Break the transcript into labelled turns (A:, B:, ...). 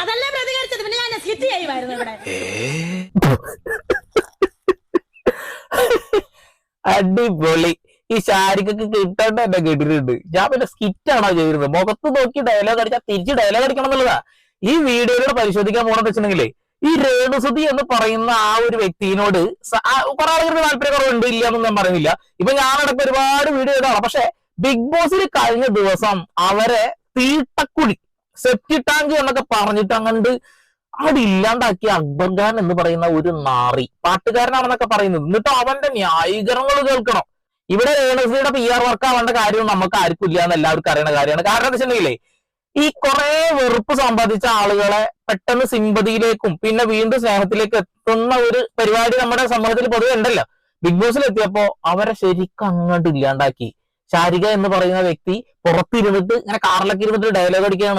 A: അതല്ലേ പ്രതികരിച്ചത്, പിന്നെ ഞാൻ സ്കിറ്റ് ചെയ്യുമായിരുന്നു ഇവിടെ.
B: അടിപൊളി. ഈ ശാരിക്കൊക്കെ കിട്ടേണ്ട എന്നെ കേട്ടിട്ടുണ്ട്. ഞാൻ പിന്നെ സ്കിറ്റാണോ ചെയ്തിരുന്നത്? മുഖത്ത് നോക്കി ഡയലോഗ് അടിച്ചാൽ തിരിച്ച് ഡയലോഗ് അടിക്കണം എന്നുള്ളതാ. ഈ വീഡിയോയിലൂടെ പരിശോധിക്കാൻ പോകണമെന്ന് വെച്ചിട്ടുണ്ടെങ്കിലേ, ഈ രേണുസുതി എന്ന് പറയുന്ന ആ ഒരു വ്യക്തിയോട് കുറെ ആളുകൾക്ക് താല്പര്യക്കുറവുണ്ട്, ഇല്ല എന്നൊന്നും ഞാൻ പറയുന്നില്ല. ഇപ്പൊ ഞാനടക്കം ഒരുപാട് വീഡിയോ ഇതാണ്. പക്ഷെ ബിഗ് ബോസിൽ കഴിഞ്ഞ ദിവസം അവരെ തീട്ടക്കുഴി സെപ്റ്റി ടാങ്ക് എന്നൊക്കെ പറഞ്ഞിട്ട് അങ്ങണ്ട് അവിടെ ഇല്ലാണ്ടാക്കിയ അക്ബർ ഖാൻ എന്ന് പറയുന്ന ഒരു നാറി പാട്ടുകാരനാണെന്നൊക്കെ പറയുന്നത്. എന്നിട്ട് അവന്റെ ന്യായീകരണങ്ങൾ കേൾക്കണം. ഇവിടെ രേണുസുതിയുടെ PR വർക്ക് ആവേണ്ട കാര്യം നമുക്ക് ആർക്കും ഇല്ല എന്ന് എല്ലാവർക്കും അറിയുന്ന കാര്യമാണ്. കാരണം എന്താ വെച്ചിട്ടുണ്ടെങ്കിലേ, ഈ കുറെ വെറുപ്പ് സമ്പാദിച്ച ആളുകളെ പെട്ടെന്ന് സിമ്പതിയിലേക്കും പിന്നെ വീണ്ടും സ്നേഹത്തിലേക്ക് എത്തുന്ന ഒരു പരിപാടി നമ്മുടെ സമൂഹത്തിൽ പൊതുവെ ഉണ്ടല്ലോ. ബിഗ് ബോസിൽ എത്തിയപ്പോ അവരെ ശരിക്കും അങ്ങോട്ട് ഇല്ലാണ്ടാക്കി. ശാരിക എന്ന് പറയുന്ന വ്യക്തി പുറത്തിരുന്നിട്ട് ഇങ്ങനെ കാറിലൊക്കെ ഇരുന്നിട്ട് ഡയലോഗ് അടിക്കുകയാണ്.